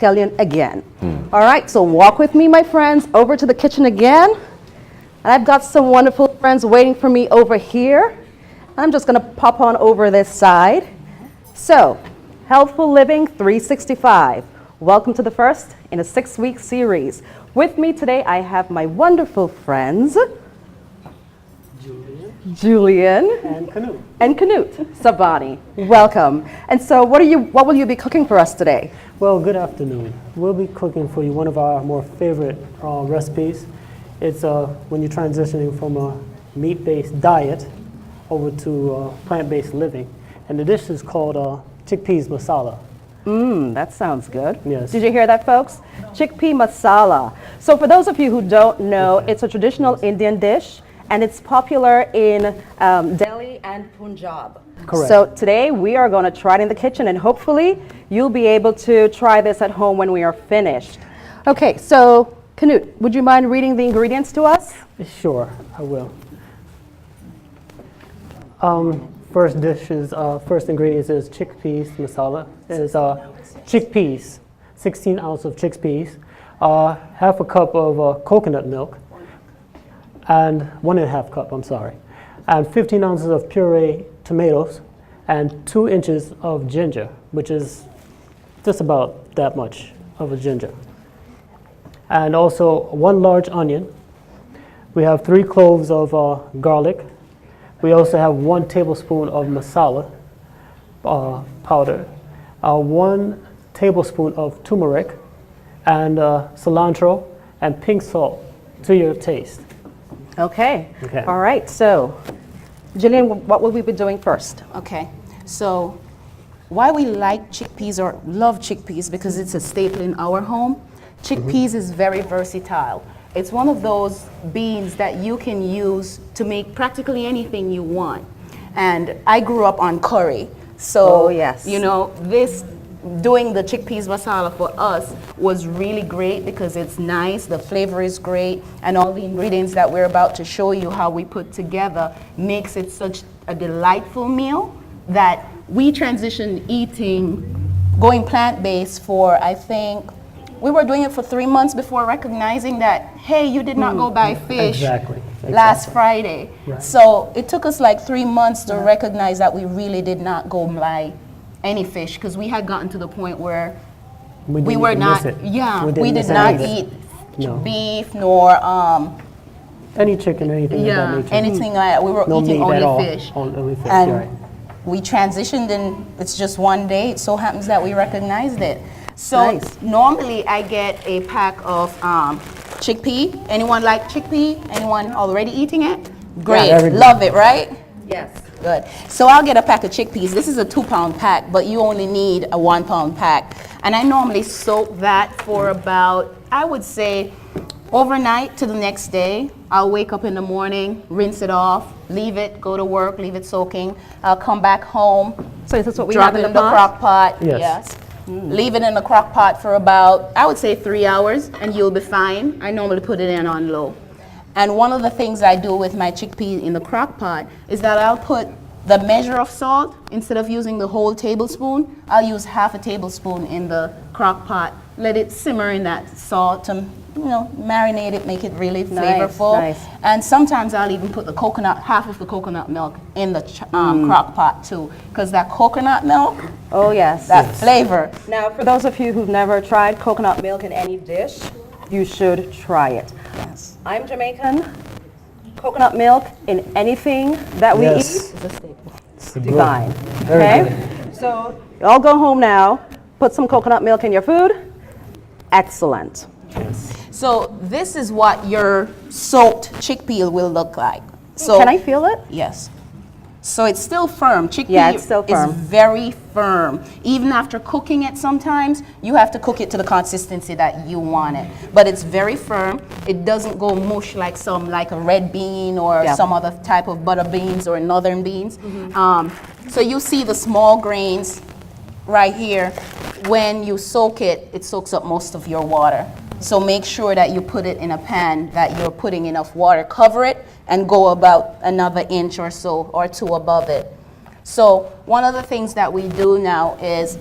scallion again. All right, so walk with me, my friends, over to the kitchen again. And I've got some wonderful friends waiting for me over here. I'm just going to pop on over this side. So, Healthful Living 365. Welcome to the first in a 6-week series. With me today, I have my wonderful friends, Julian and Knut Savani. Welcome. And so, what will you be cooking for us today? Well, good afternoon. We'll be cooking for you one of our more favorite recipes. It's when you're transitioning from a meat-based diet over to plant-based living. And the dish is called chickpeas masala. That sounds good. Yes. Did you hear that, folks? Chickpea masala. So for those of you who don't know, it's a traditional Indian dish, and it's popular in Delhi and Punjab. Correct. So today we are going to try it in the kitchen, and hopefully you'll be able to try this at home when we are finished. Okay, so Knut, would you mind reading the ingredients to us? Sure, I will. First ingredients is chickpeas masala. Is chickpeas, 16 ounces of chickpeas, half a cup of coconut milk, and 1.5 cup, and 15 ounces of puree tomatoes, and 2 inches of ginger, which is just about that much of a ginger. And also 1 large onion. We have 3 cloves of garlic. We also have 1 tablespoon of masala powder, 1 tablespoon of turmeric, and cilantro, and pink salt to your taste. Okay. All right, so Jillian, what will we be doing first? Okay, so why we like chickpeas or love chickpeas, because it's a staple in our home. Chickpeas is very versatile. It's one of those beans that you can use to make practically anything you want. And I grew up on curry, so yes. You know, doing the chickpeas masala for us was really great because it's nice, the flavor is great, and all the ingredients that we're about to show you how we put together makes it such a delightful meal that we transitioned going plant-based for, I think, we were doing it for 3 months before recognizing that, hey, you did not go buy fish last Friday. Right. So it took us like 3 months to recognize that we really did not go buy any fish, because we had gotten to the point where we were not, we did not eat beef nor any chicken or anything of that nature. anything like that. We were No eating meat at all. only fish. Only fish, And right. we transitioned, and it's just one day. It so happens that we recognized it. So normally I get a pack of chickpea. Anyone like chickpea? Anyone already eating it? Great, love it, right? Yes. Good. So I'll get a pack of chickpeas. This is a 2-pound pack, but you only need a 1-pound pack. And I normally soak that for about, I would say, overnight to the next day. I'll wake up in the morning, rinse it off, leave it, go to work, leave it soaking. I'll come back home. So is this what we drop have it in the crock pot. Yes. Leave it in the crock pot for about, I would say 3 hours, and you'll be fine. I normally put it in on low. And one of the things I do with my chickpea in the crock pot is that I'll put the measure of salt. Instead of using the whole tablespoon, I'll use half a tablespoon in the crock pot. Let it simmer in that salt to, marinate it, make it really flavorful. Nice. And sometimes I'll even put half of the coconut milk in the crock pot too, because that coconut milk, that flavor. Now, for those of you who've never tried coconut milk in any dish, you should try it. Yes. I'm Jamaican. Coconut milk in anything that we eat is a staple. It's divine. Okay? So, you all go home now, put some coconut milk in your food. Excellent. So this is what your soaked chickpea will look like. So can I feel it? Yes. So it's still firm. Chickpea it's still firm. is very firm. Even after cooking it sometimes, you have to cook it to the consistency that you want it. But it's very firm. It doesn't go mush like a red bean or some other type of butter beans or northern beans. So you see the small grains right here. When you soak it, it soaks up most of your water. So make sure that you put it in a pan that you're putting enough water. Cover it and go about another inch or so or two above it. So one of the things that we do now is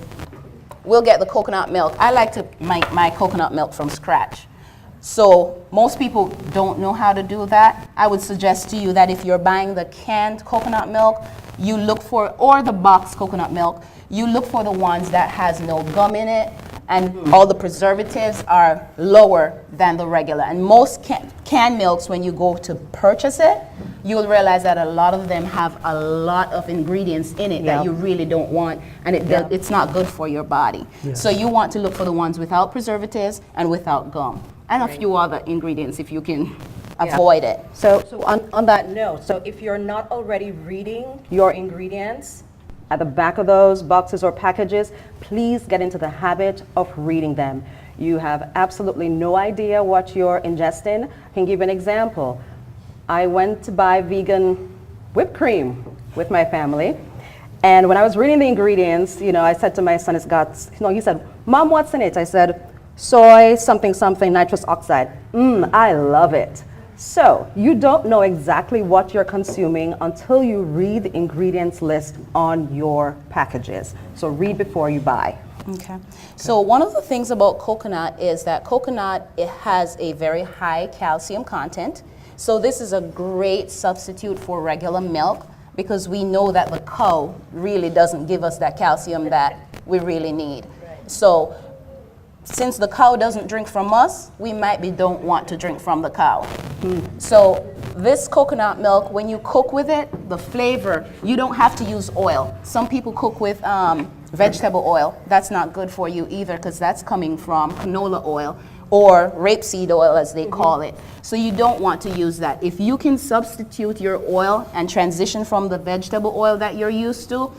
we'll get the coconut milk. I like to make my coconut milk from scratch. So most people don't know how to do that. I would suggest to you that if you're buying the canned coconut milk, you look for, or the boxed coconut milk, you look for the ones that has no gum in it, and all the preservatives are lower than the regular. And most canned milks, when you go to purchase it, you'll realize that a lot of them have a lot of ingredients in it that you really don't want, and it's not good for your body. So you want to look for the ones without preservatives and without gum, and a few other ingredients if you can avoid it. So on that note, so if you're not already reading your ingredients at the back of those boxes or packages, please get into the habit of reading them. You have absolutely no idea what you're ingesting. I can give you an example. I went to buy vegan whipped cream with my family, and when I was reading the ingredients, I said to my son, he said, "Mom, what's in it?" I said, "Soy, something, something, nitrous oxide." I love it. So you don't know exactly what you're consuming until you read the ingredients list on your packages. So read before you buy. Okay. So one of the things about coconut is that it has a very high calcium content. So this is a great substitute for regular milk, because we know that the cow really doesn't give us that calcium that we really need. So since the cow doesn't drink from us, we don't want to drink from the cow. So this coconut milk, when you cook with it, the flavor, you don't have to use oil. Some people cook with vegetable oil. That's not good for you either, because that's coming from canola oil or rapeseed oil, as they call it. So you don't want to use that. If you can substitute your oil and transition from the vegetable oil that you're used to,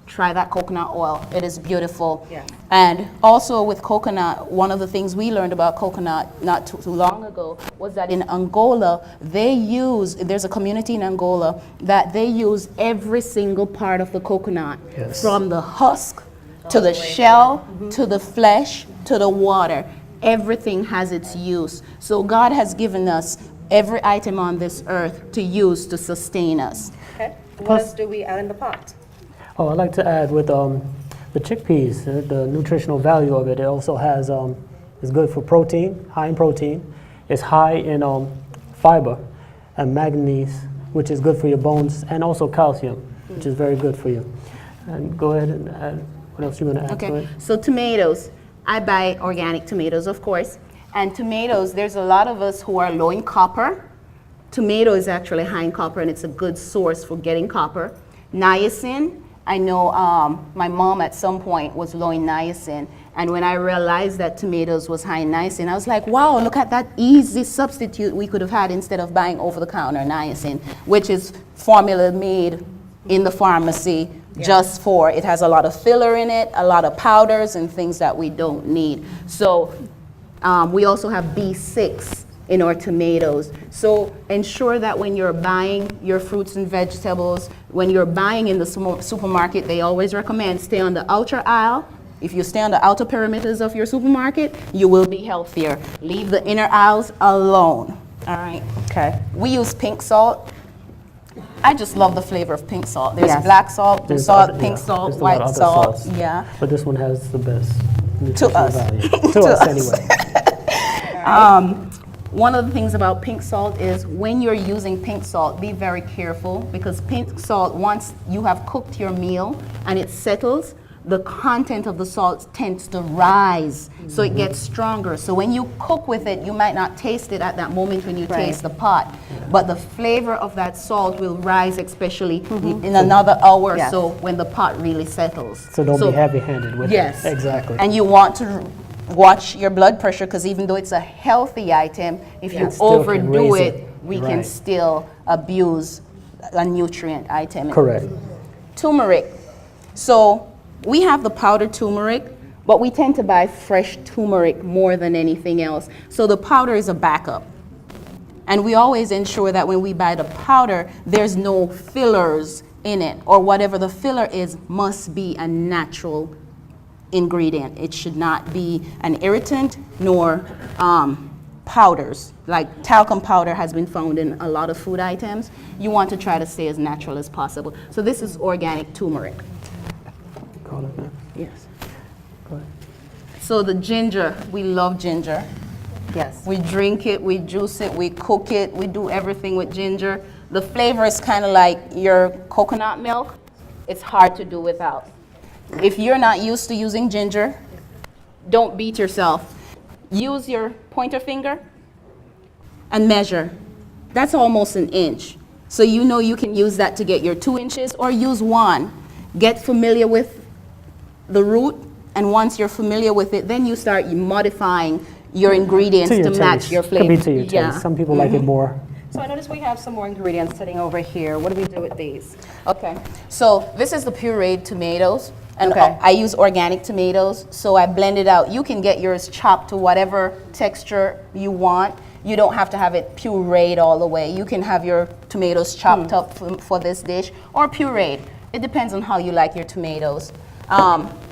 try that coconut oil. It is beautiful. Yeah. And also with coconut, one of the things we learned about coconut not too long ago was that in Angola, there's a community in Angola that they use every single part of the coconut, from the husk to the shell, to the flesh, to the water. Everything has its use. So God has given us every item on this earth to use to sustain us. Okay. What else do we add in the pot? Oh, I'd like to add with the chickpeas, the nutritional value of it. It also has is good for protein, high in protein. It's high in fiber and manganese, which is good for your bones, and also calcium, which is very good for you. And go ahead and add what else you want to add to it. So tomatoes. I buy organic tomatoes, of course. And tomatoes, there's a lot of us who are low in copper. Tomato is actually high in copper, and it's a good source for getting copper. Niacin. I know my mom at some point was low in niacin, and when I realized that tomatoes was high in niacin, I was like, wow, look at that easy substitute we could have had instead of buying over-the-counter niacin, which is formula made in the pharmacy just for, it has a lot of filler in it, a lot of powders and things that we don't need. So we also have B6 in our tomatoes. So ensure that when you're buying your fruits and vegetables, when you're buying in the supermarket, they always recommend stay on the outer aisle. If you stay on the outer perimeters of your supermarket, you will be healthier. Leave the inner aisles alone. All right. Okay. We use pink salt. I just love the flavor of pink salt. There's black salt, There's salt, other- pink yeah, salt, there's a lot of white other salt. salts. Yeah. But this one has the best nutritional us. value. To To us, us. anyway. One of the things about pink salt is when you're using pink salt, be very careful, because pink salt, once you have cooked your meal and it settles, the content of the salt tends to rise, so it gets stronger. So when you cook with it, you might not taste it at that moment when you taste the pot, but the flavor of that salt will rise, especially in another hour or so when the pot really settles. So don't be heavy-handed with Yes. it. Exactly. And you want to watch your blood pressure, because even though it's a healthy item, if you still can overdo raise it, it. we can Right. still abuse a nutrient item. Correct. Turmeric. So we have the powdered turmeric, but we tend to buy fresh turmeric more than anything else. So the powder is a backup. And we always ensure that when we buy the powder, there's no fillers in it, or whatever the filler is must be a natural ingredient. It should not be an irritant nor powders. Like talcum powder has been found in a lot of food items. You want to try to stay as natural as possible. So this is organic turmeric. Call it that. Yes. Go ahead. So the ginger, we love ginger. Yes. We drink it, we juice it, we cook it, we do everything with ginger. The flavor is kind of like your coconut milk. It's hard to do without. If you're not used to using ginger, don't beat yourself. Use your pointer finger and measure. That's almost an inch. So you know you can use that to get your 2 inches or use 1. Get familiar with the root, and once you're familiar with it, then you start modifying your ingredients To your to match taste. your Could flavor. be to your taste. Some people like it more. So I notice we have some more ingredients sitting over here. What do we do with these? Okay, so this is the pureed tomatoes, and Okay. I use organic tomatoes, so I blend it out. You can get yours chopped to whatever texture you want. You don't have to have it pureed all the way. You can have your tomatoes chopped up for this dish, or pureed. It depends on how you like your tomatoes.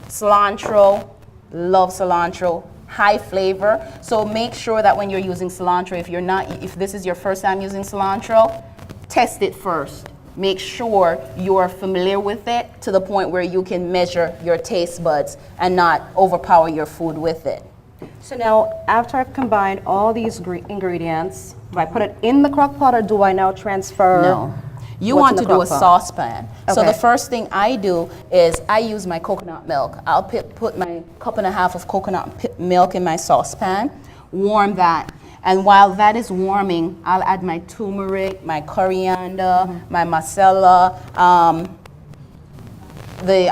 Cilantro, love cilantro. High flavor, so make sure that when you're using cilantro, if this is your first time using cilantro, test it first. Make sure you're familiar with it to the point where you can measure your taste buds and not overpower your food with it. So now, after I've combined all these ingredients, do I put it in the crock pot or do I now transfer? No. You what's want in to the do a crock pot? saucepan. So Okay. the first thing I do is I use my coconut milk. I'll put my 1.5 cups of coconut milk in my saucepan, warm that. And while that is warming, I'll add my turmeric, my coriander, my masala, the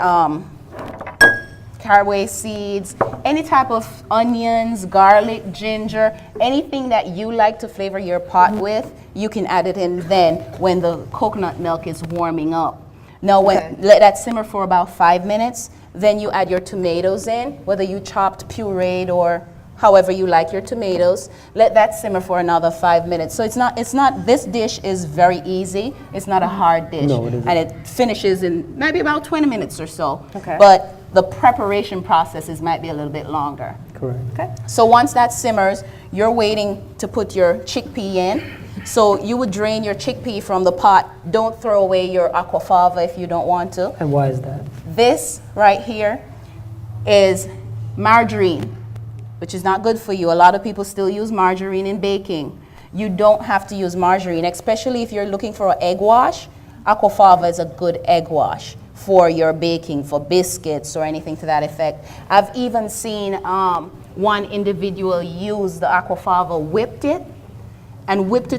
caraway seeds, any type of onions, garlic, ginger, anything that you like to flavor your pot with, you can add it in then when the coconut milk is warming up. Now, let that simmer for about 5 minutes, then you add your tomatoes in, whether you chopped, pureed, or however you like your tomatoes. Let that simmer for another 5 minutes. So this dish is very easy. It's not a hard dish. No, it isn't. And it finishes in maybe about 20 minutes or so. Okay. But the preparation processes might be a little bit longer. Correct. Okay. So once that simmers, you're waiting to put your chickpea in. So you would drain your chickpea from the pot. Don't throw away your aquafaba if you don't want to. And why is that? This right here is margarine, which is not good for you. A lot of people still use margarine in baking. You don't have to use margarine, especially if you're looking for an egg wash. Aquafaba is a good egg wash for your baking, for biscuits or anything to that effect. I've even seen one individual use the aquafaba, whipped it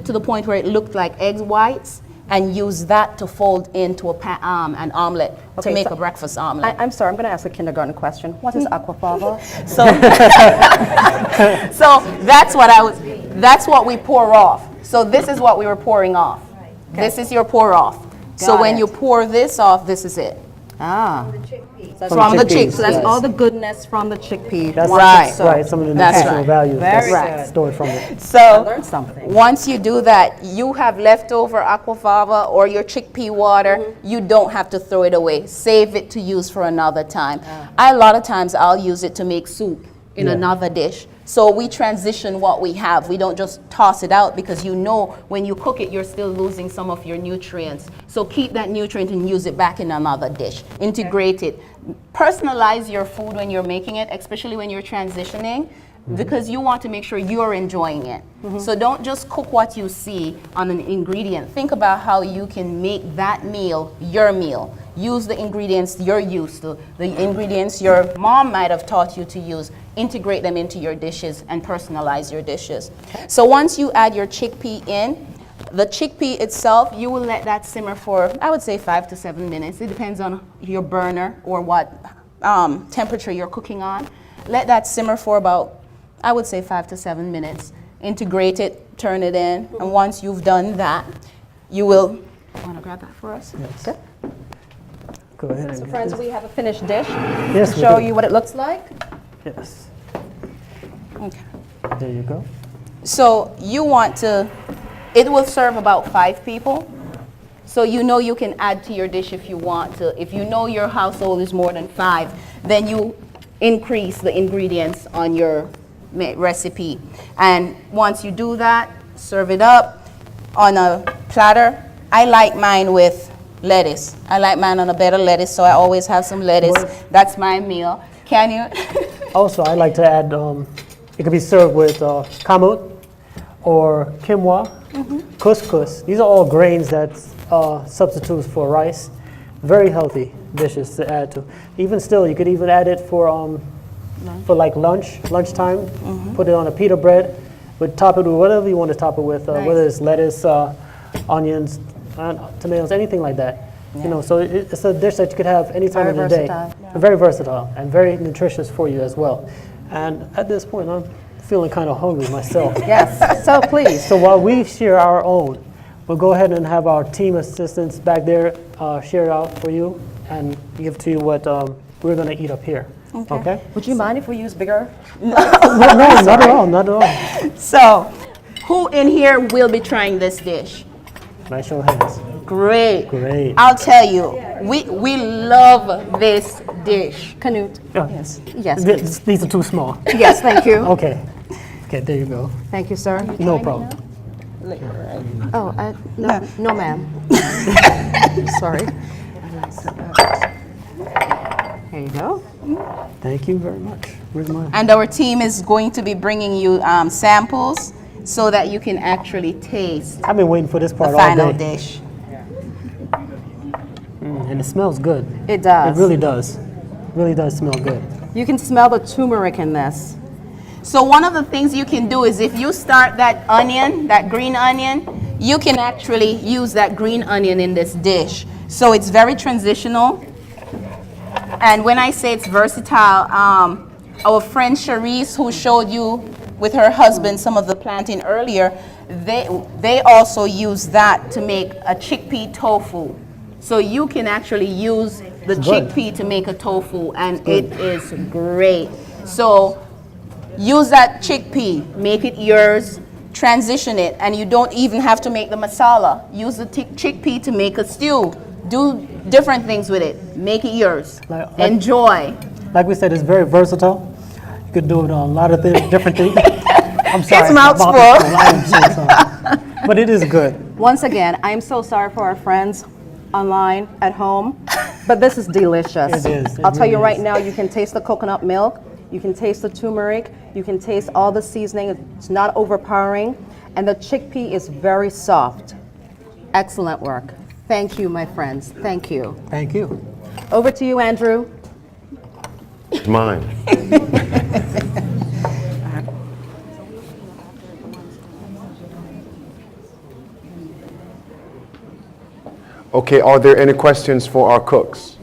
to the point where it looked like egg whites, and use that to fold into an omelet to Okay, make so a breakfast omelet. I'm sorry, I'm going to ask a kindergarten question. What is aquafaba? So, so that's what we pour off. So this is what we were pouring off. This is your pour off. So Got when it. you pour this off, this is it. Ah. From the chickpeas. chickpeas. So that's yes. all the goodness from the chickpea. That's Right. right. Some of the That's nutritional right. values Very that's good. stored from it. I So learned something. once you do that, you have leftover aquafaba or your chickpea water. You don't have to throw it away. Save it to use for another time. A lot of times I'll use it to make soup in Yeah. another dish. So we transition what we have. We don't just toss it out because you know when you cook it, you're still losing some of your nutrients. So keep that nutrient and use it back in another dish. Integrate it. Personalize your food when you're making it, especially when you're transitioning, because you want to make sure you're enjoying it. So don't just cook what you see on an ingredient. Think about how you can make that meal your meal. Use the ingredients you're used to, the ingredients your mom might have taught you to use. Integrate them into your dishes and personalize your dishes. So once you add your chickpea in, the chickpea itself, you will let that simmer for, I would say, 5 to 7 minutes. It depends on your burner or what temperature you're cooking on. Let that simmer for about, I would say, 5 to 7 minutes. Integrate it, turn it in, and once you've done that, you will, want to grab that for us? Yes. Okay. Go ahead and So get friends, this. we have a finished dish Yes, to we show do. you what it looks like. Yes. Okay. There you go. So you want to, it will serve about 5 people. So you know you can add to your dish if you want to. If you know your household is more than 5, then you increase the ingredients on your recipe. And once you do that, serve it up on a platter. I like mine with lettuce. I like mine on a bed of lettuce, so I always have some lettuce. That's my meal. Can you? Also, I like to add, it can be served with kamut or quinoa, couscous. These are all grains that substitutes for rice. Very healthy dishes to add to. Even still, you could even add it for like lunchtime. Put it on a pita bread. But top it with whatever you want to top it with, whether it's lettuce, onions, tomatoes, anything like that. You know, so it's a dish that you could have any time of the day. Very versatile and very nutritious for you as well. And at this point, I'm feeling kind of hungry myself. Yes, so please. So while we share our own, we'll go ahead and have our team assistants back there share out for you and give to you what we're going to eat up here. Okay? Would you mind if we use bigger? No, not at all, not at all. So, who in here will be trying this dish? Nice show of hands. Great. Great. I'll tell you, we love this dish. Canute. Yes. Yes, These are too small. Yes, thank you. Okay. Okay, there you go. Thank you, sir. No problem. Oh, no, ma'am. Sorry. Here you go. Thank you very much. Where's mine? And our team is going to be bringing you samples so that you can actually taste I've been waiting for this the part all final day. dish. And it smells good. It does. It really does. Really does smell good. You can smell the turmeric in this. So one of the things you can do is if you start that onion, that green onion, you can actually use that green onion in this dish. So it's very transitional. And when I say it's versatile, our friend Cherise, who showed you with her husband some of the planting earlier, they also use that to make a chickpea tofu. So you can actually use the chickpea to make a tofu, and it is great. So use that chickpea, make it yours, transition it, and you don't even have to make the masala. Use the chickpea to make a stew. Do different things with it. Make it yours. Enjoy. Like we said, it's very versatile. You could do it on a lot of different things. I'm sorry. It's mouth's full. I am so sorry. But it is good. Once again, I'm so sorry for our friends online, at home, but this is delicious. It is. It I'll tell you really right is. now, you can taste the coconut milk, you can taste the turmeric, you can taste all the seasoning. It's not overpowering, and the chickpea is very soft. Excellent work. Thank you, my friends. Thank you. Thank you. Over to you, Andrew. It's mine. Okay, are there any questions for our cooks?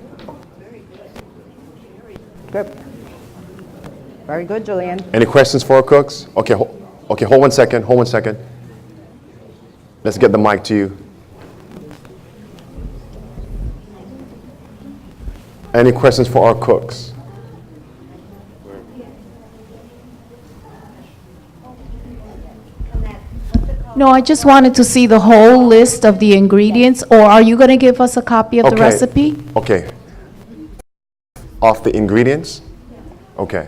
Good. Very good, Julian. Any questions for our cooks? Okay, hold 1 second, hold 1 second. Let's get the mic to you. Any questions for our cooks? No, I just wanted to see the whole list of the ingredients, or are you going to give us a copy of the Okay. recipe? Okay. Off the ingredients? Okay.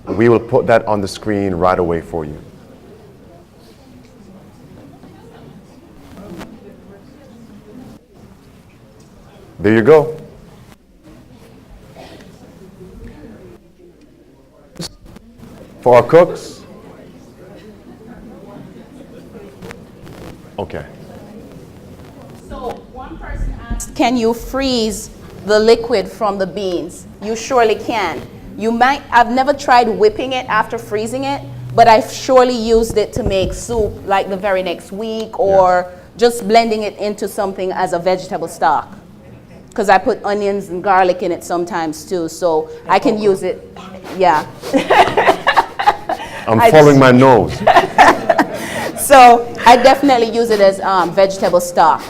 We will put that on the screen right away for you. There you go. For our cooks? Okay. So one person asked, can you freeze the liquid from the beans? You surely can. I've never tried whipping it after freezing it, but I've surely used it to make soup like the very next week, or just blending it into something as a vegetable stock. Because I put onions and garlic in it sometimes too, so I can use it, yeah. I'm following my nose. So I definitely use it as vegetable stock.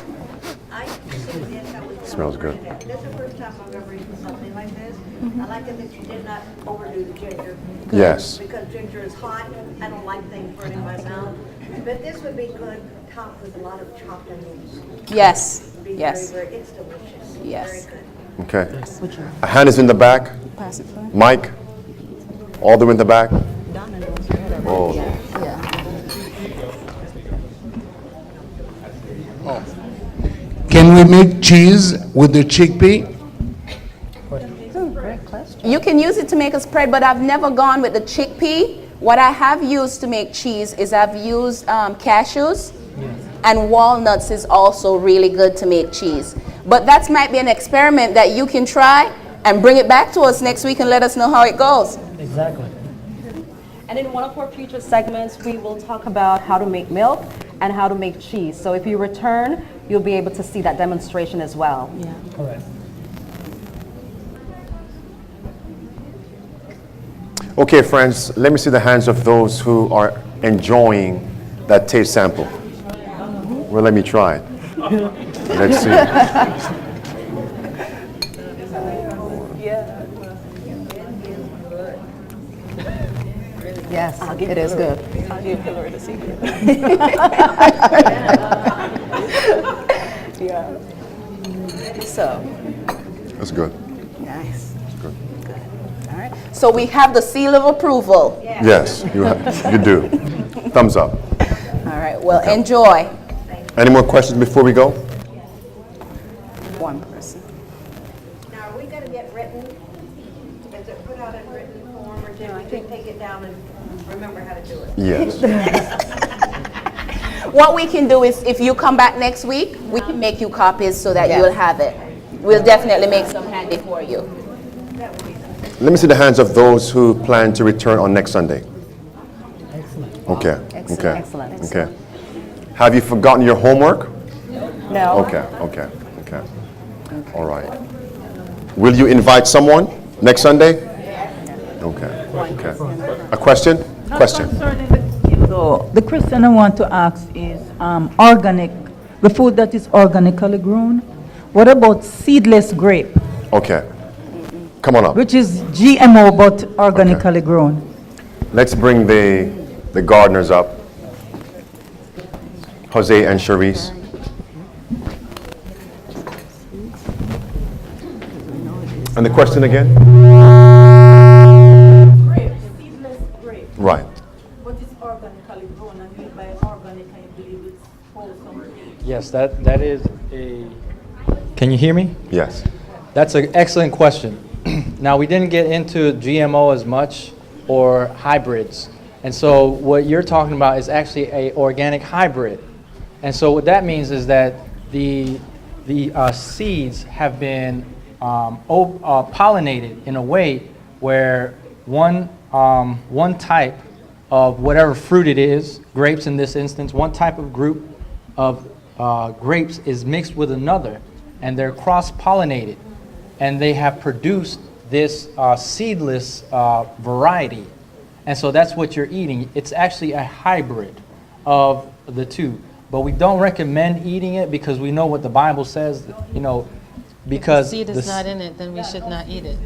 Smells good. This is the first time I've ever eaten something like this. I like it that you did not overdo the ginger. Yes. Because ginger is hot. I don't like things burning my mouth. But this would be good topped with a lot of chopped onions. Yes, It'd be yes, very, very, it's delicious. Yes. Very good. Okay. A hand is in the back. pass it for me. Mike, all the way in the back. Oh, Can we make cheese with the chickpea? You can use it to make a spread, but I've never gone with the chickpea. What I have used to make cheese is I've used cashews, and walnuts is also really good to make cheese. But that might be an experiment that you can try and bring it back to us next week and let us know how it goes. Exactly. And in one of our future segments, we will talk about how to make milk and how to make cheese. So if you return, you'll be able to see that demonstration as well. Yeah. Correct. Okay, friends, let me see the hands of those who are enjoying that taste sample. Well, let me try it. Let's see. Yes, it is good. I'll give Hillary the secret. Yeah. So, That's good. nice. That's good. All right. So we have the seal of approval. Yes, you do. Thumbs up. All right. Well, enjoy. Any more questions before we go? One person. Now, are we gonna get written? Is it put out in written form, or did we just take it down and remember how to do it? Yes. What we can do is, if you come back next week, we can make you copies so that you'll have it. We'll definitely make some handy for you. Let me see the hands of those who plan to return on next Sunday. Okay. Okay. Excellent. Okay. Have you forgotten your homework? No. Okay. All right. Will you invite someone next Sunday? Okay. A question? Question. Concerning the question I want to ask is organic, the food that is organically grown. What about seedless grape, Okay. Come on up. which is GMO but organically grown? Let's bring the gardeners up. Jose and Charisse. And the question again? Seedless grape, Right. but it's organically grown, and made by organic, I believe it's wholesome. Yes, that is a. Can you hear me? Yes. That's an excellent question. Now, we didn't get into GMO as much or hybrids. And so what you're talking about is actually a organic hybrid. And so what that means is that the seeds have been pollinated in a way where one type of whatever fruit it is, grapes in this instance, one type of group of grapes is mixed with another, and they're cross-pollinated, and they have produced this seedless variety. And so that's what you're eating. It's actually a hybrid of the two. But we don't recommend eating it because we know what the Bible says, because seed the is not in it, then we should not eat it.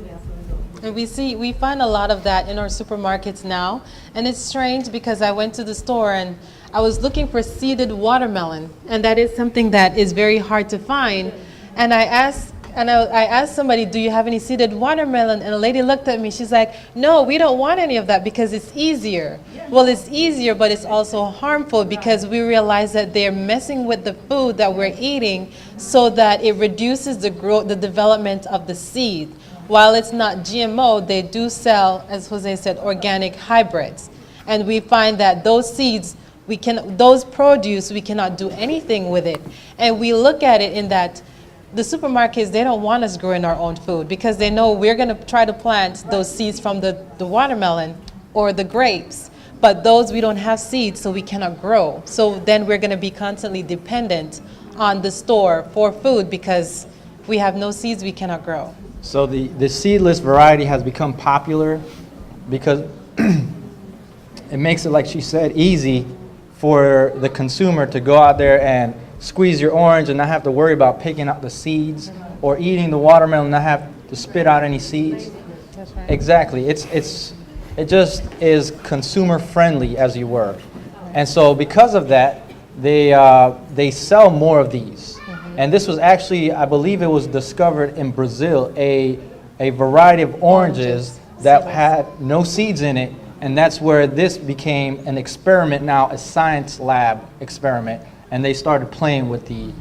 And we find a lot of that in our supermarkets now. And it's strange because I went to the store and I was looking for seeded watermelon. And that is something that is very hard to find. And I asked somebody, do you have any seeded watermelon? And a lady looked at me, she's like, no, we don't want any of that because it's easier. Well, it's easier, but it's also harmful because we realize that they're messing with the food that we're eating so that it reduces the growth, the development of the seed. While it's not GMO, they do sell, as Jose said, organic hybrids. And we find that those seeds, those produce, we cannot do anything with it. And we look at it in that the supermarkets, they don't want us growing our own food because they know we're going to try to plant those seeds from the watermelon or the grapes. But those, we don't have seeds, so we cannot grow. So then we're going to be constantly dependent on the store for food because if we have no seeds, we cannot grow. So the seedless variety has become popular because it makes it, like she said, easy for the consumer to go out there and squeeze your orange and not have to worry about picking out the seeds, or eating the watermelon and not have to spit out any seeds. That's right. Exactly. It just is consumer friendly, as you were. And so because of that, they sell more of these. And this was actually, I believe it was discovered in Brazil, a variety of oranges that had no seeds in it. And that's where this became an experiment now, a science lab experiment. And they started playing with the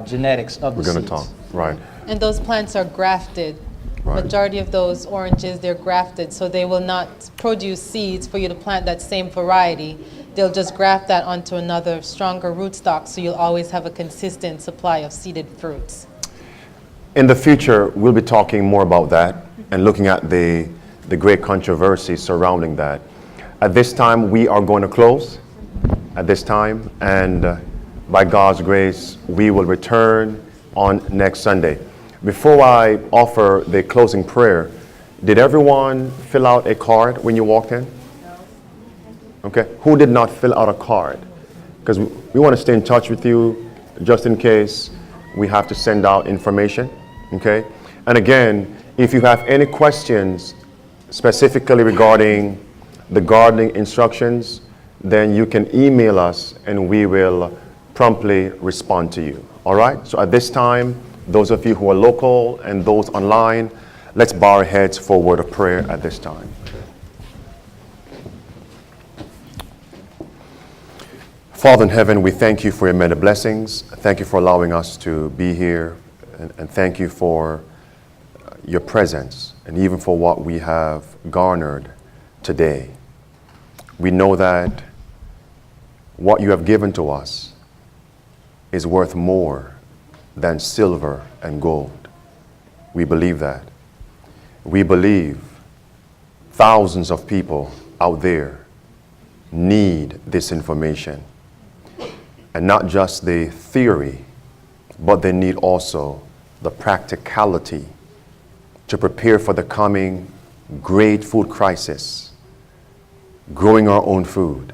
genetics of the We're going seeds. to talk. Right. And those plants are grafted. Right. Majority of those oranges, they're grafted, so they will not produce seeds for you to plant that same variety. They'll just graft that onto another stronger rootstock, so you'll always have a consistent supply of seeded fruits. In the future, we'll be talking more about that and looking at the great controversy surrounding that. At this time, we are going to close at this time, and by God's grace, we will return on next Sunday. Before I offer the closing prayer, did everyone fill out a card when you walked in? Okay. Who did not fill out a card? Because we want to stay in touch with you just in case we have to send out information. Okay. And again, if you have any questions specifically regarding the gardening instructions, then you can email us and we will promptly respond to you. All right. So at this time, those of you who are local and those online, let's bow our heads for a word of prayer at this time. Father in heaven, we thank you for your many blessings. Thank you for allowing us to be here, and thank you for your presence and even for what we have garnered today. We know that what you have given to us is worth more than silver and gold. We believe that. We believe thousands of people out there need this information. And not just the theory, but they need also the practicality to prepare for the coming great food crisis, growing our own food.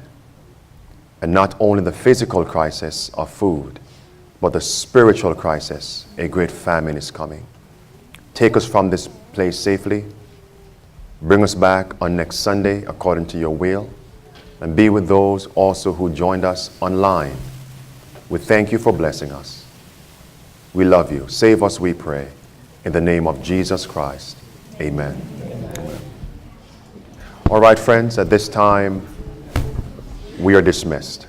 And not only the physical crisis of food, but the spiritual crisis. A great famine is coming. Take us from this place safely. Bring us back on next Sunday according to your will. And be with those also who joined us online. We thank you for blessing us. We love you. Save us, we pray. In the name of Jesus Christ. Amen. All right, friends, at this time, we are dismissed.